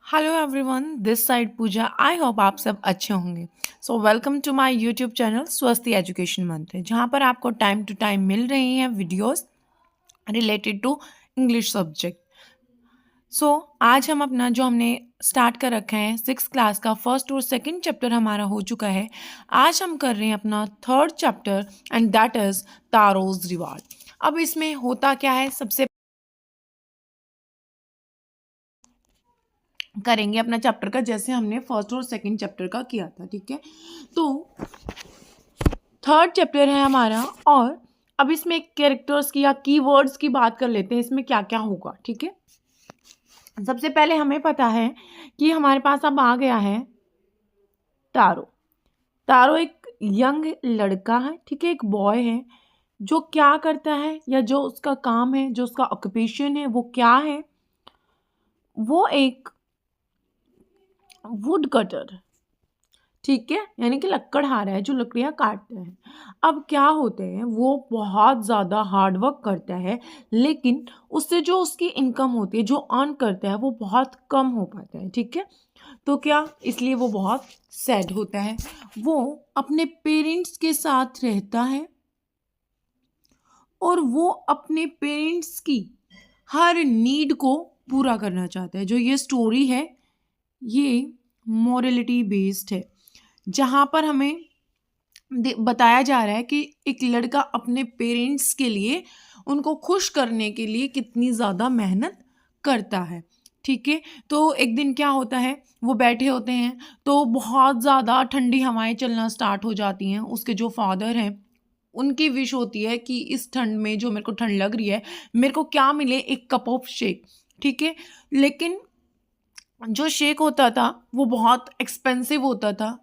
Hello everyone, this side Pooja. I hope आप सब अच्छे होंगे। So welcome to my YouTube channel Swasti education Mantra, जहाँ पर आपको टाइम टू टाइम मिल रही हैं videos related to English subject. So आज हम अपना जो हमने स्टार्ट कर रखा है 6th क्लास का फर्स्ट और सेकंड चैप्टर हमारा हो चुका है। आज हम कर रहे हैं अपना third chapter and that is Taro's reward. अब इसमें होता क्या है, सबसे करेंगे अपना चैप्टर का जैसे हमने फर्स्ट और सेकंड चैप्टर का किया था। ठीक है, तो थर्ड चैप्टर है हमारा और अब इसमें कैरेक्टर्स की या कीवर्ड्स की बात कर लेते हैं, इसमें क्या क्या होगा। ठीक है, सबसे पहले हमें पता है कि हमारे पास अब आ गया है तारो। तारो एक यंग लड़का है, ठीक है, एक बॉय है जो क्या करता है या जो उसका काम है, जो उसका ऑक्यूपेशन है वो क्या है। वो एक वुड कटर, ठीक है, यानी कि लकड़हारा है जो लकड़ियाँ काटता है। अब क्या होते हैं, वो बहुत ज़्यादा हार्ड वर्क करता है, लेकिन उससे जो उसकी इनकम होती है, जो अर्न करता है, वो बहुत कम हो पाता है। ठीक है, तो क्या, इसलिए वो बहुत सैड होता है। वो अपने पेरेंट्स के साथ रहता है और वो अपने पेरेंट्स की हर नीड को पूरा करना चाहता है। जो ये स्टोरी है ये मोरलिटी बेस्ड है, जहाँ पर हमें बताया जा रहा है कि एक लड़का अपने पेरेंट्स के लिए, उनको खुश करने के लिए कितनी ज़्यादा मेहनत करता है। ठीक है, तो एक दिन क्या होता है, वो बैठे होते हैं तो बहुत ज़्यादा ठंडी हवाएं चलना स्टार्ट हो जाती हैं। उसके जो फादर हैं उनकी विश होती है कि इस ठंड में जो मेरे को ठंड लग रही है, मेरे को क्या मिले, एक कप ऑफ शेक। ठीक है, लेकिन जो शेक होता था वो बहुत एक्सपेंसिव होता था,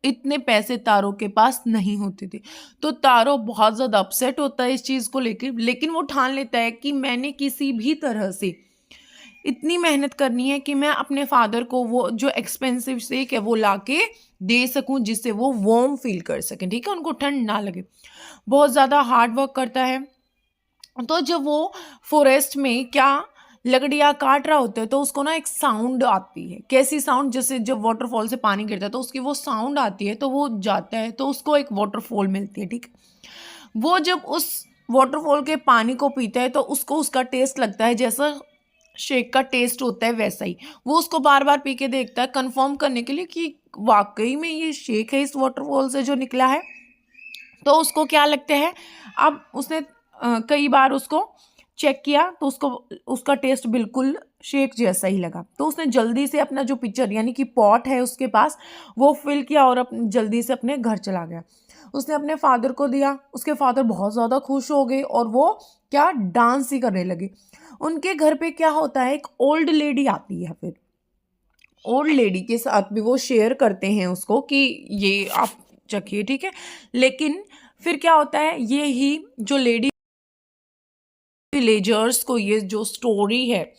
इतने पैसे तारो के पास नहीं होते थे। तो तारो बहुत ज़्यादा अपसेट होता है इस चीज़ को लेकर, लेकिन वो ठान लेता है कि मैंने किसी भी तरह से इतनी मेहनत करनी है कि मैं अपने फादर को वो जो एक्सपेंसिव शेक है वो ला के दे सकूं, जिससे वो वार्म फील कर सकें। ठीक है, उनको ठंड ना लगे। बहुत ज़्यादा हार्ड वर्क करता है। तो जब वो फॉरेस्ट में क्या लकड़ियाँ काट रहा होता है तो उसको ना एक साउंड आती है। कैसी साउंड, जैसे जब वाटरफॉल से पानी गिरता है तो उसकी वो साउंड आती है, तो वो जाता है तो उसको एक वाटरफॉल मिलती है। ठीक, वो जब उस वाटरफॉल के पानी को पीता है तो उसको उसका टेस्ट लगता है जैसा शेक का टेस्ट होता है वैसा ही। वो उसको बार बार पी के देखता है कंफर्म करने के लिए कि वाकई में ये शेक है इस वाटरफॉल से जो निकला है। तो उसको क्या लगता है, अब उसने कई बार उसको चेक किया तो उसको उसका टेस्ट बिल्कुल शेक जैसा ही लगा। तो उसने जल्दी से अपना जो पिक्चर यानी कि पॉट है उसके पास वो फिल किया और जल्दी से अपने घर चला गया। उसने अपने फादर को दिया, उसके फादर बहुत ज़्यादा खुश हो गए और वो क्या डांस ही करने लगे। उनके घर पे क्या होता है, एक ओल्ड लेडी आती है। फिर ओल्ड लेडी के साथ भी वो शेयर करते हैं उसको कि ये आप चखिए। ठीक है, लेकिन फिर क्या होता है, ये ही जो लेडी विलेजर्स को ये जो स्टोरी है,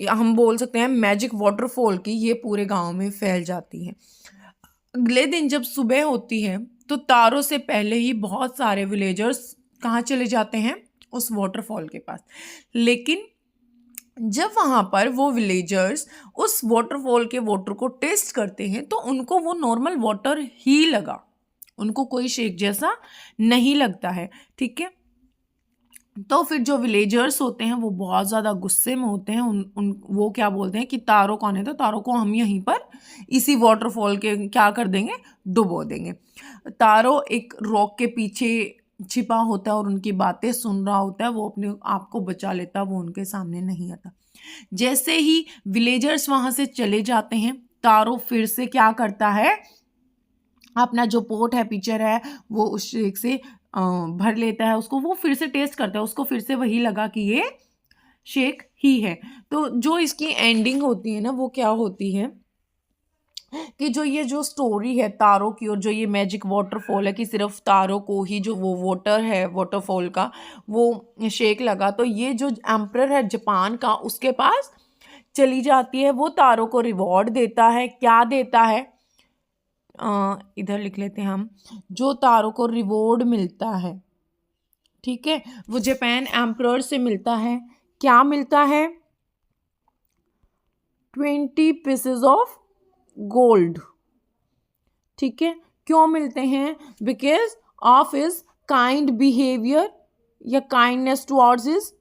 हम बोल सकते हैं मैजिक वाटरफॉल की, ये पूरे गांव में फैल जाती है। अगले दिन जब सुबह होती है तो तारों से पहले ही बहुत सारे विलेजर्स कहाँ चले जाते हैं, उस वाटरफॉल के पास। लेकिन जब वहाँ पर वो विलेजर्स उस वाटरफॉल के वाटर को टेस्ट करते हैं तो उनको वो नॉर्मल वाटर ही लगा, उनको कोई शेक जैसा नहीं लगता है। ठीक है, तो फिर जो विलेजर्स होते हैं वो बहुत ज़्यादा गुस्से में होते हैं। उन उन वो क्या बोलते हैं कि तारों कौन है, तो तारों को हम यहीं पर इसी वाटरफॉल के क्या कर देंगे, डुबो देंगे। तारों एक रॉक के पीछे छिपा होता है और उनकी बातें सुन रहा होता है, वो अपने आप को बचा लेता है, वो उनके सामने नहीं आता। जैसे ही विलेजर्स वहाँ से चले जाते हैं, तारों फिर से क्या करता है, अपना जो पोट है, पिक्चर है, वो उस शेक से भर लेता है उसको, वो फिर से टेस्ट करता है, उसको फिर से वही लगा कि ये शेक ही है। तो जो इसकी एंडिंग होती है ना, वो क्या होती है कि जो ये जो स्टोरी है तारों की और जो ये मैजिक वाटरफॉल है कि सिर्फ तारों को ही जो वो वाटर है वाटरफॉल का वो शेक लगा, तो ये जो एम्परर है जापान का उसके पास चली जाती है। वो तारों को रिवॉर्ड देता है। क्या देता है, इधर लिख लेते हैं हम, जो तारों को रिवॉर्ड मिलता है, ठीक है, वो जापान एम्परर से मिलता है। क्या मिलता है, 20 पीसेस ऑफ गोल्ड। ठीक है, क्यों मिलते हैं? Because of his kind behaviour या काइंडनेस टुवर्ड्स हिज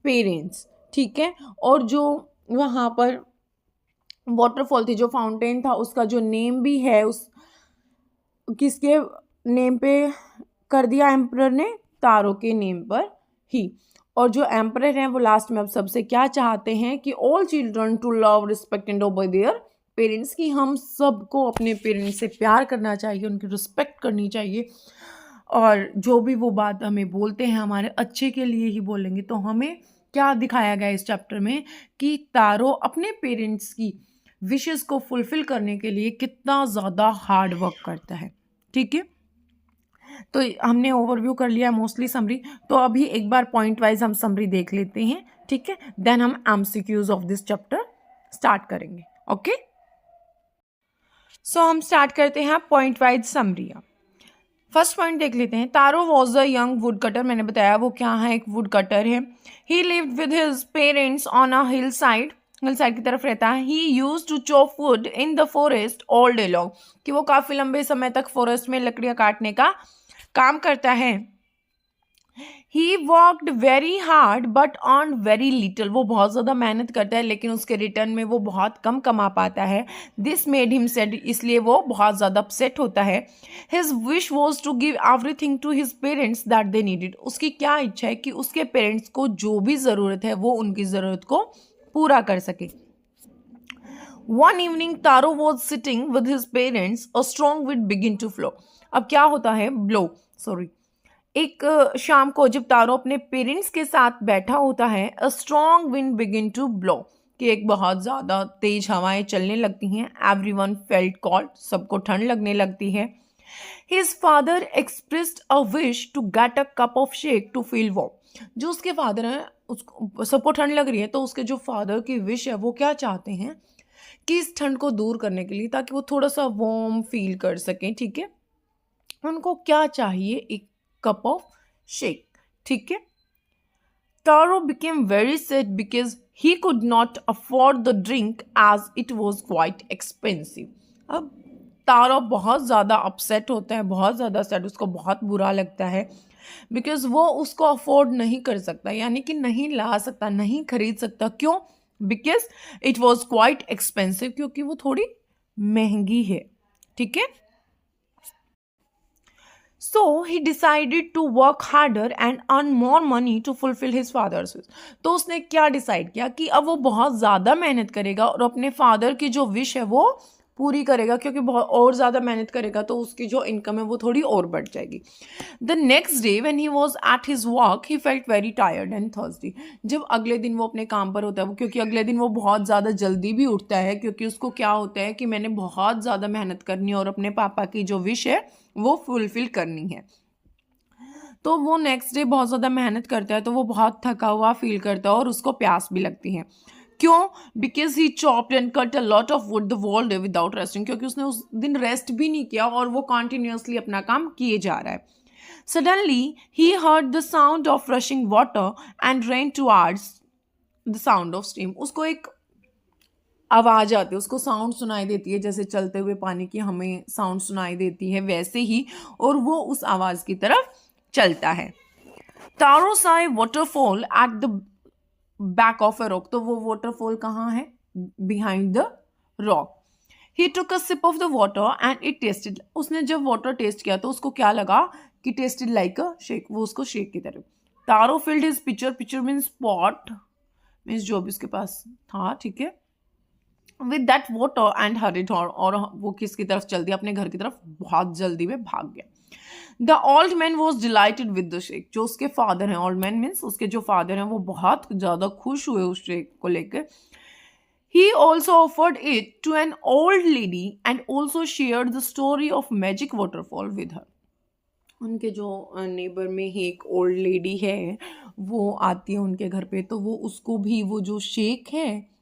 पेरेंट्स। ठीक है, और जो वहाँ पर वाटरफॉल थी, जो फाउंटेन था, उसका जो नेम भी है, उस किसके नेम पे कर दिया एम्परर ने? तारो के नेम पर ही। और जो एम्परर हैं वो लास्ट में अब सबसे क्या चाहते हैं कि all children to love, respect and obey their parents, की हम सबको अपने पेरेंट्स से प्यार करना चाहिए, उनकी रिस्पेक्ट करनी चाहिए, और जो भी वो बात हमें बोलते हैं हमारे अच्छे के लिए ही बोलेंगे। तो हमें क्या दिखाया गया इस चैप्टर में कि तारो अपने पेरेंट्स की विशेस को फुलफिल करने के लिए कितना ज़्यादा हार्ड वर्क करता है। ठीक है, तो हमने ओवरव्यू कर लिया मोस्टली समरी। तो अभी एक बार पॉइंट वाइज हम समरी देख लेते हैं। ठीक है, देन हम MCQs of this chapter start करेंगे। ओके, सो हम स्टार्ट करते हैं point wise summary. First point देख लेते हैं। Taro was a young wood cutter. मैंने बताया वो क्या है, एक वुड कटर है। He lived with his parents on a hill side की तरफ रहता है। He use to chop wood in the forest all day long, कि वो काफी लंबे समय तक फॉरेस्ट में लकड़ियां काटने का काम करता है। He worked very hard but earn very little. वो बहुत ज़्यादा मेहनत करता है लेकिन उसके रिटर्न में वो बहुत कम कमा पाता है। दिस मेड हिम सैड, इसलिए वो बहुत ज़्यादा अपसेट होता है। His wish was to give everything to his parents that they needed. उसकी क्या इच्छा है कि उसके पेरेंट्स को जो भी ज़रूरत है वो उनकी ज़रूरत को पूरा कर सके। One evening, Taro was sitting with his parents. A strong wind began to blow. अब क्या होता है? Blow, sorry. एक शाम को जब तारो अपने पेरेंट्स के साथ बैठा होता है, a strong wind begin to blow, कि एक बहुत ज़्यादा तेज हवाएं चलने लगती हैं। एवरीवन फेल्ट कोल्ड, सबको ठंड लगने लगती है। His father expressed a wish to get a cup of shake to feel warm. जो उसके फादर हैं, उसको सबको ठंड लग रही है, तो उसके जो फादर की विश है वो क्या चाहते हैं कि इस ठंड को दूर करने के लिए, ताकि वो थोड़ा सा वार्म फील कर सकें। ठीक है, उनको क्या चाहिए? एक कप ऑफ शेक। ठीक है, Taro became very sad because he could not afford the drink as it was quite expensive. अब तारो बहुत ज़्यादा अपसेट होता है, बहुत ज़्यादा सैड, उसको बहुत बुरा लगता है बिकॉज वो उसको अफोर्ड नहीं कर सकता, यानी कि नहीं ला सकता, नहीं खरीद सकता। क्यों? Because it was quite expensive, क्योंकि वो थोड़ी महंगी है। ठीक है, So he decided to work harder and earn more money to fulfill his father's wish. तो उसने क्या डिसाइड किया कि अब वो बहुत ज़्यादा मेहनत करेगा और अपने फादर की जो विश है वो पूरी करेगा, क्योंकि बहुत और ज़्यादा मेहनत करेगा तो उसकी जो इनकम है वो थोड़ी और बढ़ जाएगी। The next day when he was at his work he felt very tired and thirsty. जब अगले दिन वो अपने काम पर होता है, वो क्योंकि अगले दिन वो बहुत ज़्यादा जल्दी भी उठता है, क्योंकि उसको क्या होता है कि मैंने बहुत ज़्यादा मेहनत करनी है और अपने पापा की जो विश है वो फुलफिल करनी है। तो वो नेक्स्ट डे बहुत ज़्यादा मेहनत करता है, तो वो बहुत थका हुआ फील करता है और उसको प्यास भी लगती है। क्यों? Because he chopped and cut a lot of wood the whole day without resting, क्योंकि उसने उस दिन रेस्ट भी नहीं किया और वो कॉन्टिन्यूसली अपना काम किए जा रहा है। Suddenly he heard the sound of rushing water and rain towards the sound of stream. उसको एक आवाज़ आती है, उसको साउंड सुनाई देती है, जैसे चलते हुए पानी की हमें साउंड सुनाई देती है वैसे ही, और वो उस आवाज़ की तरफ चलता है। तारो saw a waterfall at the back of a rock। तो वो वाटरफॉल कहाँ है? Behind the rock. He took a sip of the water and it tasted. उसने जब वाटर टेस्ट किया तो उसको क्या लगा कि टेस्टेड लाइक अ शेक, वो उसको शेक की तरह। Taro filled his pitcher, pitcher means pot, means जो भी उसके पास था, ठीक है, with that water and hurried, और वो किसकी तरफ चल दिया? अपने घर की तरफ बहुत जल्दी में भाग गया। The old man was dilated with the shake. जो उसके फादर हैं, ओल्ड मैन मीन्स उसके जो फादर हैं, वो बहुत ज़्यादा खुश हुए उस शेक को लेकर। He also offered it to an old lady and also shared the story of magic waterfall with her. उनके जो नेबर में ही एक ओल्ड लेडी है, वो आती है उनके घर पे, तो वो उसको भी वो जो शेक है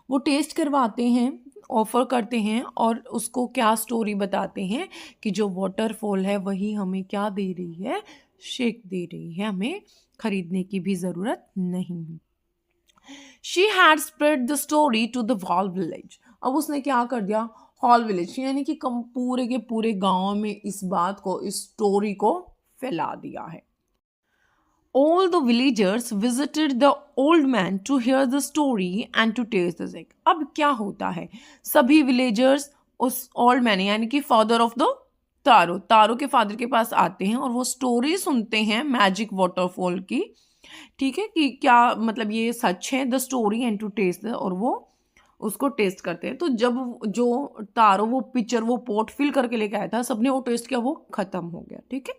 वो टेस्ट करवाते हैं, ऑफ़र करते हैं, और उसको क्या स्टोरी बताते हैं कि जो वाटरफॉल है वही हमें क्या दे रही है? शेक दे रही है, हमें खरीदने की भी ज़रूरत नहीं है। She had spread the story to the whole village. अब उसने क्या कर दिया, होल विलेज यानी कि कम पूरे के पूरे गांव में इस बात को, इस स्टोरी को फैला दिया है। All the villagers visited the old man to hear the story and to taste the sick. अब क्या होता है, सभी विलेजर्स उस ओल्ड मैन यानी कि फादर ऑफ द तारो, तारो के फादर के पास आते हैं और वो स्टोरी सुनते हैं मैजिक वाटरफॉल की, ठीक है, कि क्या मतलब ये सच है, the story and to taste, और वो उसको टेस्ट करते हैं। तो जब जो तारो वो पिक्चर वो पोट फिल करके लेके आया था, सबने वो टेस्ट किया, वो खत्म हो गया, ठीक है।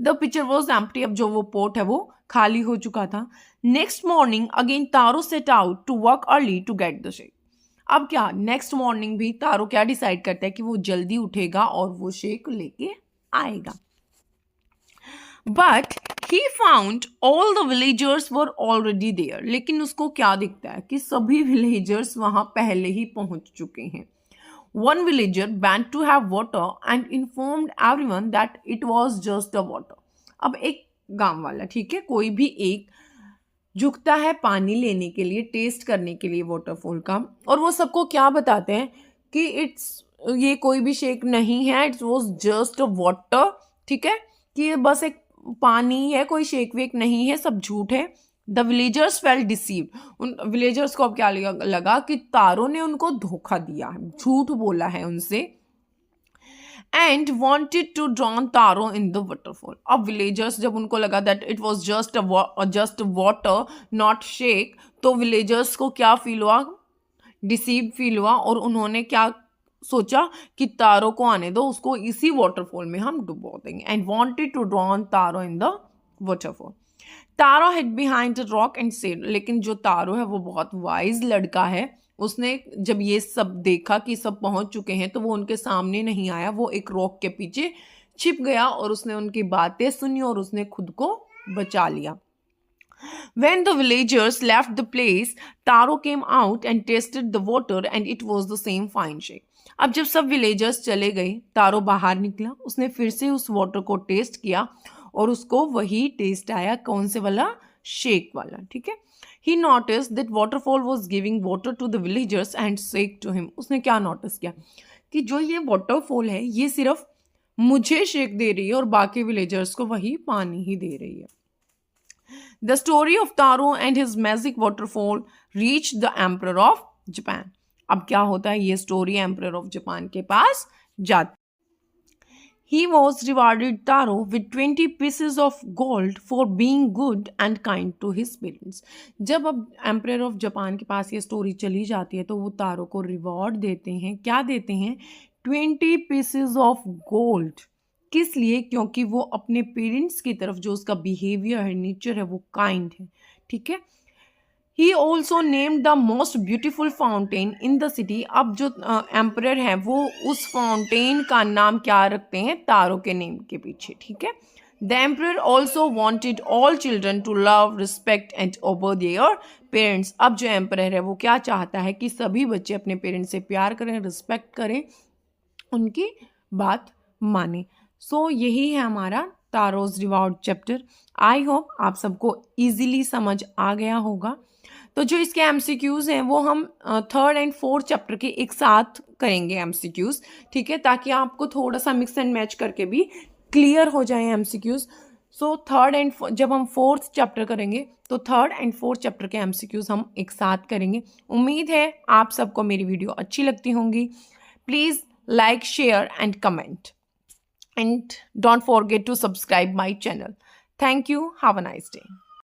द पिक्चर वॉज एम्प्टी, अब जो वो पोट है वो खाली हो चुका था। Next morning again Taro set out to work early to get the shake. अब क्या, नेक्स्ट मॉर्निंग भी तारो क्या डिसाइड करता है कि वो जल्दी उठेगा और वो शेक लेके आएगा। But he found all the villagers were already there. लेकिन उसको क्या दिखता है कि सभी विलेजर्स वहां पहले ही पहुंच चुके हैं। One villager went to have water and informed everyone that it was just a water. अब एक गांव वाला, ठीक है, कोई भी एक झुकता है पानी लेने के लिए, टेस्ट करने के लिए वाटरफॉल का, और वो सबको क्या बताते हैं कि ये कोई भी शेक नहीं है, it was just a water, ठीक है, कि ये बस एक पानी है, कोई शेक वेक नहीं है, सब झूठ है। The villagers felt deceived. उन विलेजर्स को अब क्या लगा कि तारो ने उनको धोखा दिया है, झूठ बोला है उनसे, and wanted to drown Taro in the waterfall. अब विलेजर्स जब उनको लगा that it was just water not shake, तो विलेजर्स को क्या फील हुआ, डिसीव फील हुआ, और उन्होंने क्या सोचा कि तारो को आने दो, उसको इसी वाटरफॉल में हम डुबो देंगे, and wanted to drown Taro in the waterfall. Taro hid behind the rock and said. लेकिन जो तारो है वो बहुत वाइज लड़का है, उसने जब ये सब देखा कि सब पहुंच चुके हैं, तो वो उनके सामने नहीं आया, वो एक रॉक के पीछे छिप गया और उसने उनकी बातें सुनी और उसने खुद को बचा लिया। When the villagers left the place, Taro came out and tasted the water and it was the same fine shake. अब जब सब विलेजर्स चले गए, तारो बाहर निकला, उसने फिर से उस वाटर को टेस्ट किया और उसको वही टेस्ट आया, कौन से वाला, शेक वाला, ठीक है। He noticed that waterfall was giving water to the villagers and shake to him. उसने क्या नोटिस किया कि जो ये वाटरफॉल है ये सिर्फ मुझे शेक दे रही है और बाकी विलेजर्स को वही पानी ही दे रही है। The story of Taro and his magic waterfall reached the Emperor of Japan. अब क्या होता है, ये स्टोरी एम्परर ऑफ जापान के पास जाती। He was rewarded Taro with 20 pieces of gold for being good and kind to his parents. जब अब emperor of Japan के पास ये स्टोरी चली जाती है तो वो तारो को रिवॉर्ड देते हैं, क्या देते हैं, 20 pieces of gold। किस लिए, क्योंकि वो अपने पेरेंट्स की तरफ जो उसका बिहेवियर है, नेचर है, वो काइंड है, ठीक है। He also named the most beautiful fountain in the city. अब जो एम्परर है वो उस फाउंटेन का नाम क्या रखते हैं, तारो के नेम के पीछे, ठीक है। The emperor also wanted all children to love, respect and obey their parents. अब जो एम्परर है वो क्या चाहता है कि सभी बच्चे अपने पेरेंट्स से प्यार करें, रिस्पेक्ट करें, उनकी बात माने। सो यही है हमारा तारोज रिवॉर्ड चैप्टर। आई होप आप सबको इजीली समझ आ गया होगा। तो जो इसके एमसीक्यूज़ हैं वो हम 3rd and 4th चैप्टर के एक साथ करेंगे एमसीक्यूज़, ठीक है, ताकि आपको थोड़ा सा मिक्स एंड मैच करके भी क्लियर हो जाए एमसीक्यूज़। सो 3rd and जब हम 4th चैप्टर करेंगे तो 3rd and 4th चैप्टर के एमसीक्यूज़ हम एक साथ करेंगे। उम्मीद है आप सबको मेरी वीडियो अच्छी लगती होंगी। Please like, share and comment, and don't forget to subscribe my channel. Thank you. Have a nice day.